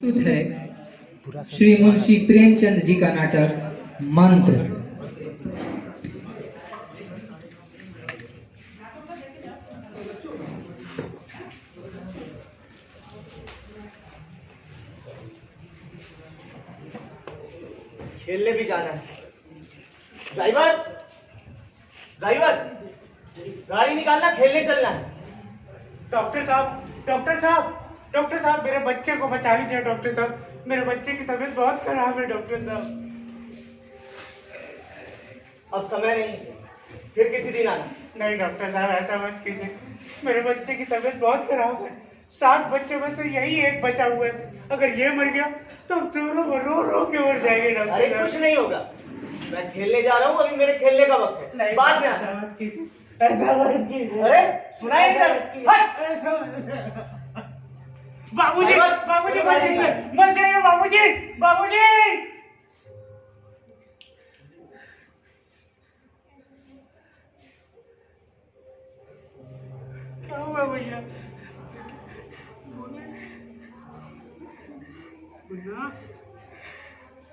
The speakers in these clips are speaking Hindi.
प्रस्तुत है श्री मुंशी प्रेमचंद जी का नाटक मंत्र। खेलने भी जाना है। ड्राइवर ड्राइवर गाड़ी निकालना, खेलने चलना है। डॉक्टर साहब, डॉक्टर साहब, डॉक्टर साहब, मेरे बच्चे को बचा लीजिए। डॉक्टर साहब, मेरे बच्चे की तबीयत बहुत खराब है। डॉक्टर साहब, अब समय नहीं, फिर किसी दिन आना। नहीं डॉक्टर साहब, ऐसा मत कीजिए। मेरे बच्चे की तबीयत बहुत खराब है। 7 बच्चों में से यही एक बचा हुआ है। अगर ये मर गया तो हम दोनों रो रो के मर जाएंगे। डॉक्टर अरे साहब, कुछ नहीं होगा, मैं खेलने जा रहा हूँ, अभी मेरे खेलने का वक्त है। नहीं, बाद में ऐसा आना। मत कीजिए, ऐसा मत कीजिए। अरे सुनाई नहीं हट! बाबूजी, ड्राइवर, बाबूजी चलो मत गाड़ी जाइए, निकाल। मत जाइए बाबूजी, बाबूजी। क्या हुआ भैया? मुन्ना,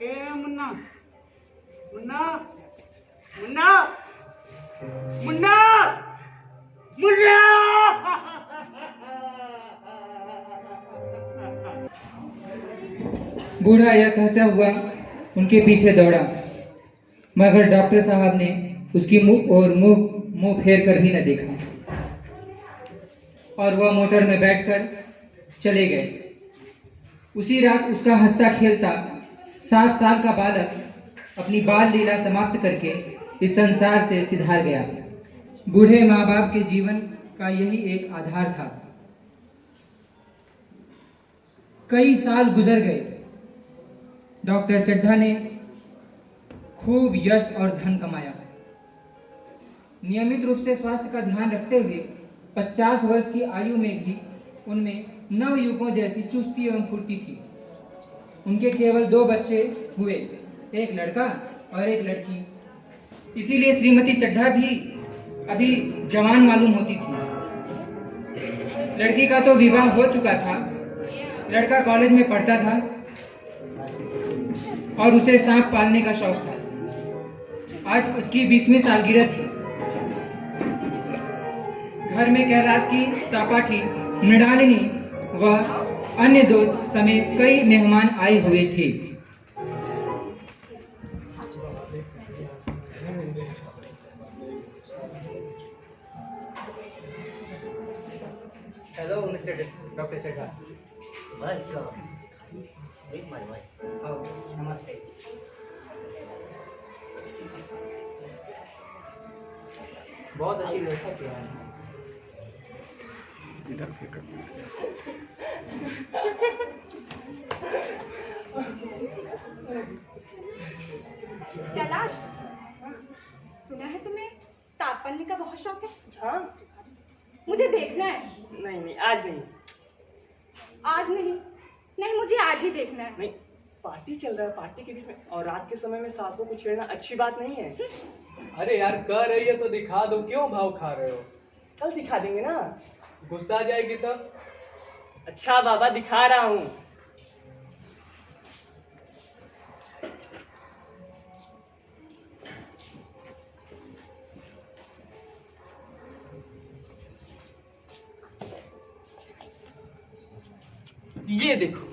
ए मुन्ना, मुन्ना, मुन्ना, मुन्ना, मुन्ना। बूढ़ा यह कहता हुआ उनके पीछे दौड़ा, मगर डॉक्टर साहब ने उसकी मुंह और मुंह फेर कर भी न देखा और वह मोटर में बैठकर चले गए। उसी रात उसका हंसता खेलता 7 साल का बालक अपनी बाल लीला समाप्त करके इस संसार से सिधार गया। बूढ़े माँ बाप के जीवन का यही एक आधार था। कई साल गुजर गए। डॉक्टर चड्ढा ने खूब यश और धन कमाया। नियमित रूप से स्वास्थ्य का ध्यान रखते हुए 50 वर्ष की आयु में भी उनमें नवयुवकों जैसी चुस्ती एवं फुर्ती थी। उनके केवल 2 बच्चे हुए, एक लड़का और एक लड़की। इसीलिए श्रीमती चड्ढा भी अभी जवान मालूम होती थी। लड़की का तो विवाह हो चुका था, लड़का कॉलेज में पढ़ता था और उसे सांप पालने का शौक था। आज उसकी 20वीं सालगिरह थी। घर में कैलाश की सहपाठी मृणालिनी व अन्य दोस्त समेत कई मेहमान आए हुए थे। Hello mister doctor Chadha. Welcome. Meet my wife. नमस्ते। बहुत अच्छी व्यवस्था की है। कैलाश, सुना है तुम्हें सांप पालने का बहुत शौक है? हाँ? मुझे देखना है। नहीं नहीं, आज नहीं। आज नहीं, नहीं मुझे आज ही देखना है। नहीं, पार्टी चल रहा है, पार्टी के बीच में और रात के समय में सांपों को छेड़ना अच्छी बात नहीं है। अरे यार, कह रही है तो दिखा दो, क्यों भाव खा रहे हो? कल दिखा देंगे ना। गुस्सा आ जाएगी तब। अच्छा बाबा, दिखा रहा हूँ। ये देखो,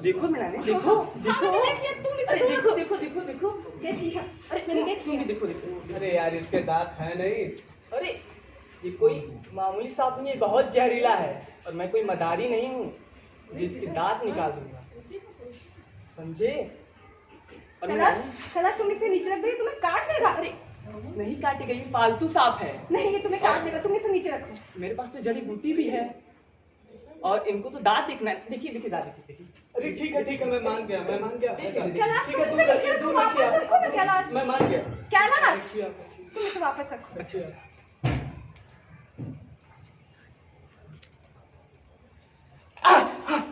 देखो मैंने देखो हाँ, मैंने देख लिया, तुम इसे अरे देखो। देखो देखो देखो देखो, देख लिया। अरे मैंने देख तुम भी लिया। देखो देखो। अरे यार, इसके दांत है नहीं। अरे ये कोई मामूली सांप नहीं है, बहुत जहरीला है और मैं कोई मदारी नहीं हूँ जिसके दांत निकाल दूंगा, समझे? और कैलाश, मैं कैलाश तुम इसे नीचे रख दो, ये तुम्हें काट लेगा। अरे नहीं काटेगा, ये पालतू सांप है। नहीं, ये तुम्हें काट लेगा, तुम इसे नीचे रखो। मेरे पास तो जड़ी बूटी भी है और इनको तो दांत देखना है। देखिए देखिए दांत देखिए। अरे ठीक है, मैं मान गया। कैलाश ठीक तुम है, इसे नीचे रखो, वापस रखो ना कैलाश। मैं मान गया। कैलाश तुम इसे वापस रखो। अच्छा,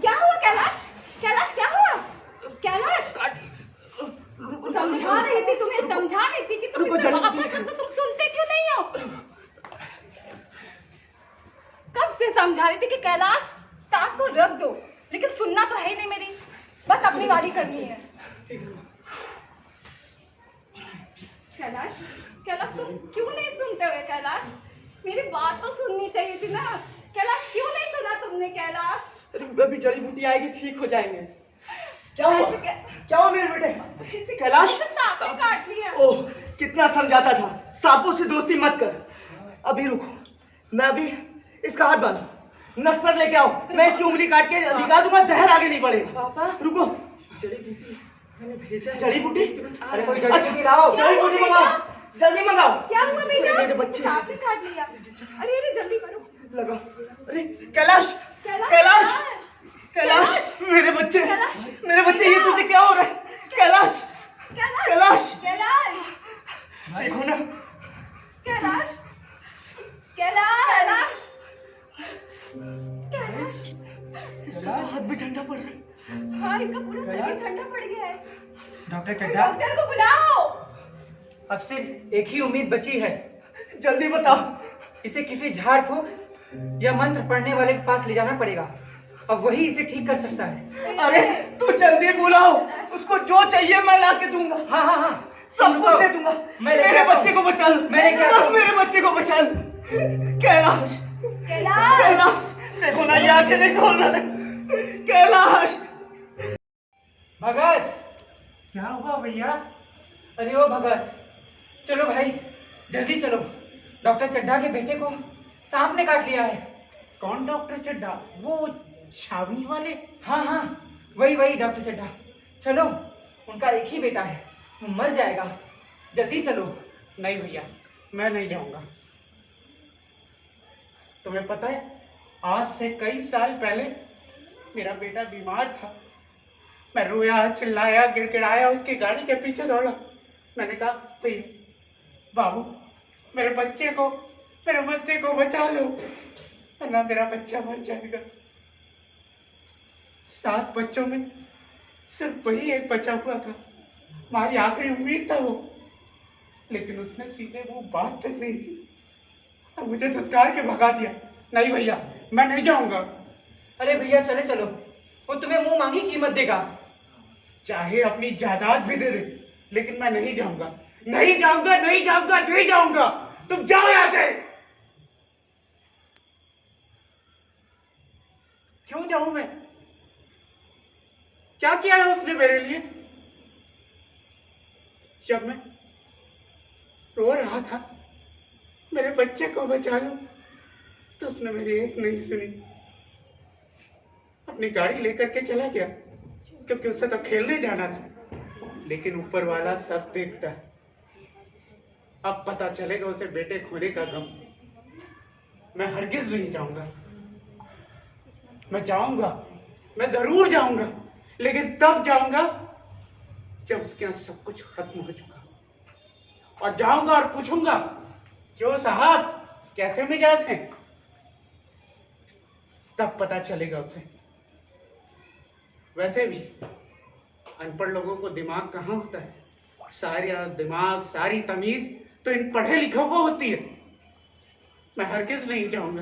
क्या हुआ कैलाश? कैलाश क्या हुआ? कैलाश समझा रही थी तुम्हें, समझा रही थी कि तुम रुको, इसे जल्दी वापस देखो। रखो, तुम सुनते क्यों नहीं हो? समझा रही थी कि कैलाश सांप को रख दो, लेकिन सुनना तो है ही नहीं मेरी, बस अपनी वाली करनी है। कैलाश, कैलाश तुम क्यों नहीं सुनते हो? कैलाश मेरी बात तो सुननी चाहिए थी ना। कैलाश क्यों नहीं सुना तुमने? कैलाश अरे अभी जड़ी बूटी आएगी, ठीक हो जाएंगे। क्या हुआ? क्या हुआ मेरे बेटे? कैलाश? सांप ने काट लिया। ओह, कितना समझाता था, सांपों से दोस्ती मत कर। अभी रुको, मैं अभी इसका हाथ बांधू, नस्तर लेके आओ, मैं इसकी उंगली काट के दिखा दूंगा, जहर आगे नहीं पड़ेगा। पापा, रुको। जड़ी बूटी मैंने भेजा है। जड़ी बूटी? अरे कोई जड़ी बूटी लाओ। जड़ी बूटी मंगाओ, जल्दी मंगाओ। क्या हुआ बेटा? मेरे बच्चे सांप ने काट लिया। अरे अरे जल्दी करो। लगाओ। अरे कैलाश, कैलाश, कैलाश, कैलाश, मेरे बच्चे, कैलाश, मेरे बच्चे, ये तुझे क्या हो रहा है? कैलाश, कैलाश, कैलाश, कैलाश, देखो ना। कैलाश, कैलाश, कैलाश, इसका तो हाथ भी ठंडा पड़ रहा है। हाँ इनका पूरा शरीर ठंडा पड़ गया है। डॉक्टर चड्ढा, डॉक्टर को बुलाओ। अब सिर्फ एक ही उम्मीद बची है। जल्दी बताओ। इसे किसी झाड़ फूक या मंत्र पढ़ने वाले के पास ले जाना पड़ेगा। अब वही इसे ठीक कर सकता है। अरे तू जल्दी बुलाओ, उसको जो चाहिए मैं ला के दूंगा। हाँ हाँ हाँ, सब कुछ दे दूंगा। मेरे बच्चे को बचा लो, बस मेरे बच्चे को बचा लो। कैलाश, कैलाश, कैलाश, देखो ना, ये आंखें देखो ना। कैलाश। भगत, क्या हुआ भैया? अरे ओ भगत, चलो भाई जल्दी चलो। डॉक्टर चड्ढा के बेटे को सांप ने काट लिया है। कौन डॉक्टर चड्ढा? वो छावनी वाले? हाँ हाँ, वही वही डॉक्टर चड्ढा। चलो, उनका एक ही बेटा है, वो मर जाएगा, जल्दी चलो। नहीं भैया, मैं नहीं जाऊंगा। तुम्हें पता है, आज से कई साल पहले मेरा बेटा बीमार था। मैं रोया, चिल्लाया, गिड़गिड़ाया, उसकी गाड़ी के पीछे दौड़ा। मैंने कहा, भैया, बाबू, मेरे बच्चे को बचा लो, वरना मेरा बच्चा मर जाएगा। 7 बच्चों में सिर्फ वही एक बचा हुआ था, हमारी आखिरी उम्मीद था वो। लेकिन उसने सीधे वो बात तक नहीं की और मुझे धुतकार के भगा दिया। नहीं भैया, मैं नहीं जाऊंगा। अरे भैया चले चलो, वो तुम्हें मुंह मांगी कीमत देगा। चाहे अपनी जायदाद भी दे दे, लेकिन मैं नहीं जाऊंगा, नहीं जाऊंगा, नहीं जाऊंगा, नहीं जाऊंगा। तुम जाओ यहां से। क्यों जाऊं मैं? क्या किया है उसने मेरे लिए? जब मैं रो रहा था, मेरे बच्चे को बचा लो, तो उसने मेरी एक नहीं सुनी, अपनी गाड़ी लेकर के चला गया, क्योंकि उससे तो खेलने जाना था। लेकिन ऊपर वाला सब देखता है। अब पता चलेगा उसे बेटे खोने का गम। मैं हरगिज नहीं जाऊंगा। मैं जाऊंगा, मैं जरूर जाऊंगा, लेकिन तब जाऊंगा जब उसके यहाँ सब कुछ खत्म हो चुका। और जाऊंगा और पूछूंगा, क्यों साहब, कैसे मिजाज हैं? तब पता चलेगा उसे। वैसे भी अनपढ़ लोगों को दिमाग कहाँ होता है? सारा दिमाग, सारी तमीज तो इन पढ़े लिखों को होती है। मैं हरगिज नहीं जाऊंगा।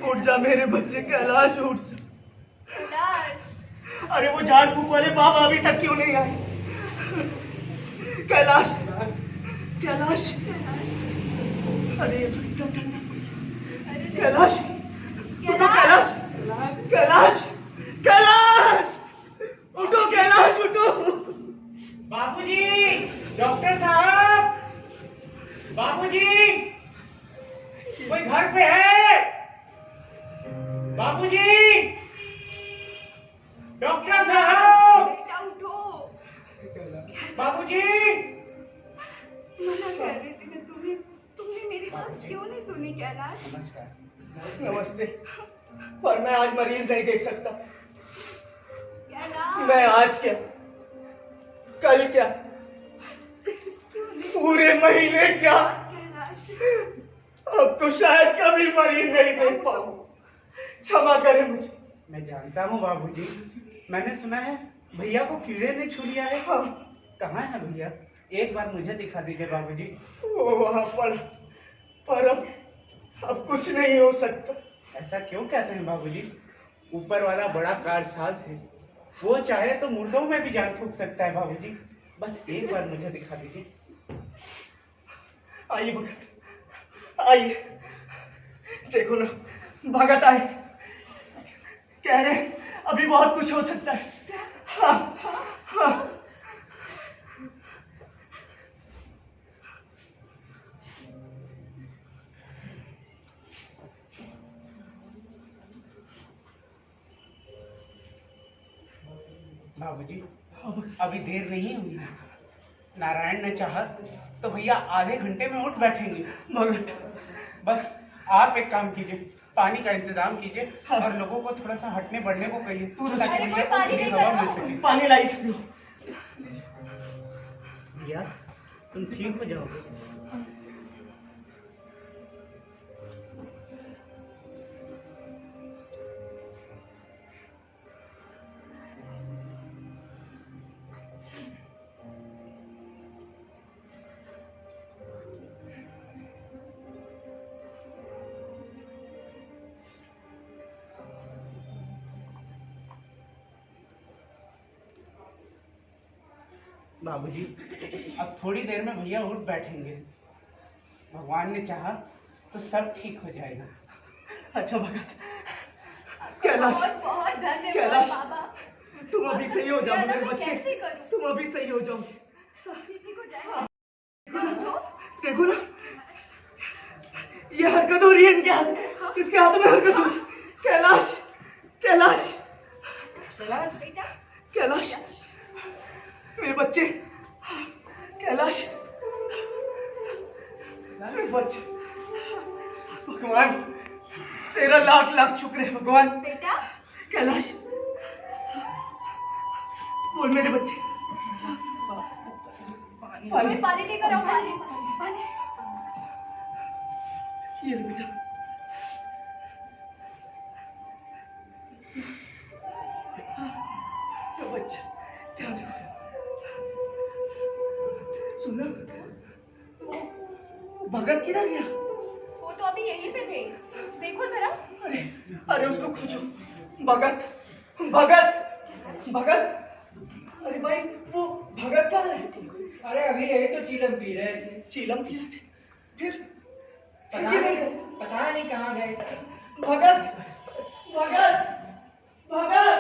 उठ जा मेरे बच्चे, कैलाश उठ जा। कैलाश, अरे वो झाड़ फूक वाले बाबा अभी तक क्यों नहीं आए? कैलाश, कैलाश, अरे ये तो एकदम ठंडा। कैलाश, उठो कैलाश, कैलाश, कैलाश, उठो कैलाश, उठो। बाबूजी, डॉक्टर साहब, बाबूजी, कोई घर पे है? बाबूजी, डॉक्टर साहब, बेटा उठो। बाबूजी। मना कर रही थी मैं तुम्हें, तुमने मेरी बात क्यों नहीं सुनी? कैलाश, नमस्ते। पर मैं आज मरीज नहीं देख सकता। कैलाश, मैं आज क्या, कल क्या, पूरे महीने क्या, कैलाश, अब तो शायद कभी मरीज नहीं देख पाऊं। क्षमा करें मुझे। मैं जानता हूँ बाबूजी, मैंने सुना है भैया को कीड़े ने छू लिया है। हाँ, कहाँ है भैया? एक बार मुझे दिखा दीजिए बाबूजी। वो वहां पर अब अब कुछ नहीं हो सकता। ऐसा क्यों कहते हैं बाबूजी? ऊपर वाला बड़ा कारसाज है, वो चाहे तो मुर्दों में भी जान फूंक सकता है बाबूजी। बस एक बार मुझे दिखा दीजिए। आइए भगत, आइए, देखो ना, भगत आए, कह रहे अभी बहुत कुछ हो सकता है। हाँ, हाँ। बाबूजी, अभी देर नहीं हुई है। नारायण ने चाहा तो भैया आधे घंटे में उठ बैठेंगे। भगत, बस आप एक काम कीजिए, पानी का इंतजाम कीजिए और लोगों को थोड़ा सा हटने बढ़ने को कहिए, ताकि अरे कोई पानी भैया को लेकर हवा मिल आओ। सके। पानी लाई सकती हो भैया, तुम ठीक हो जाओगे। बाबूजी, अब थोड़ी देर में भैया उठ बैठेंगे। भगवान ने चाहा तो सब ठीक हो जाएगा। अच्छा भगत, कैलाश, बहुत बहुत धन्यवाद कैलाश, बाबा। तुम अभी सही हो जाओ मेरे मैं बच्चे, कैसे करूं? तुम अभी सही हो जाओगे। किसी को जाए देखो ना, ये हरकत हो रही है इनके हाथ, इसके हाथ में हरकत हो रही है। कैलाश, कैलाश, बेटा, कैलाश, मेरे बच्चे, कैलाश, मेरे बच्चे, भगवान तेरा लाख लाख शुक्र है भगवान। बेटा, कैलाश, बोल मेरे बच्चे। कोई पानी लेकर आओ। पानी, पानी। ये ले बेटा। ये बच्चे, ध्यान रखो। सुनो, वो भगत किधर गया? वो तो अभी यहीं पे थे, देखो जरा। अरे, अरे उसको खोजो। भगत, भगत, भगत। अरे भाई, वो भगत कहाँ है? अरे अभी यही तो चीलम पी रहे थे। चीलम पी रहे थे, फिर पता किधर नहीं, गए? पता नहीं कहाँ गए। भगत, भगत, भगत,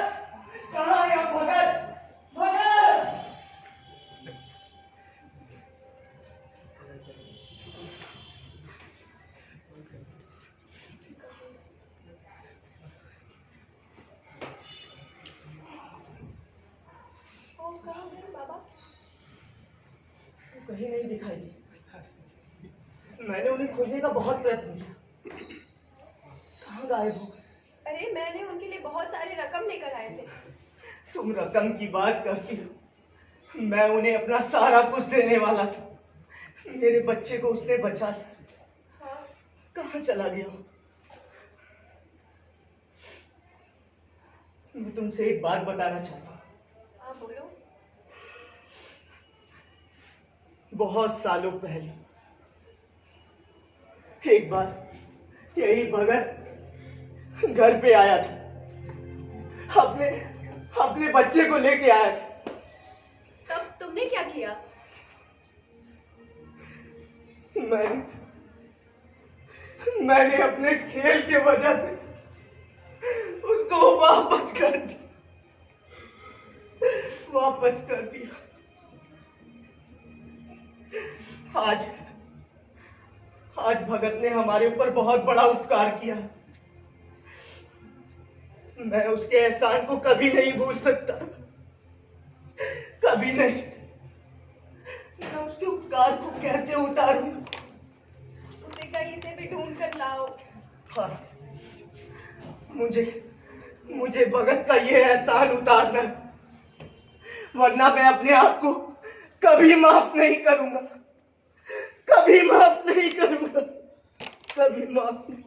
कहाँ है आप भगत? भगत! वो कहाँ गए बाबा? वो कहीं नहीं दिखाई दी। मैंने उन्हें खोजने का बहुत प्रयत्न किया। कहाँ गायब हो? अरे मैंने उनके लिए बहुत सारे रकम लेकर आए थे। तुम रकम की बात करती हो, मैं उन्हें अपना सारा कुछ देने वाला था। मेरे बच्चे को उसने बचा लिया। हाँ, कहाँ चला गया? मैं तुमसे एक बात बताना चाहता हूँ। आप बोलो। बहुत सालों पहले एक बार यही भगत घर पे आया था, अपने बच्चे को लेके आया था। तब तुमने क्या किया? मैंने अपने खेल के वजह से उसको वापस कर दिया। आज भगत ने हमारे ऊपर बहुत बड़ा उपकार किया। मैं उसके एहसान को कभी नहीं भूल सकता, कभी नहीं। मैं उसके उपकार को कैसे उतारूं? उसे कहीं से भी ढूंढ कर लाओ। हाँ, मुझे भगत का ये एहसान उतारना, वरना मैं अपने आप को कभी माफ नहीं करूंगा, कभी माफ नहीं करूंगा, कभी माफ नहीं।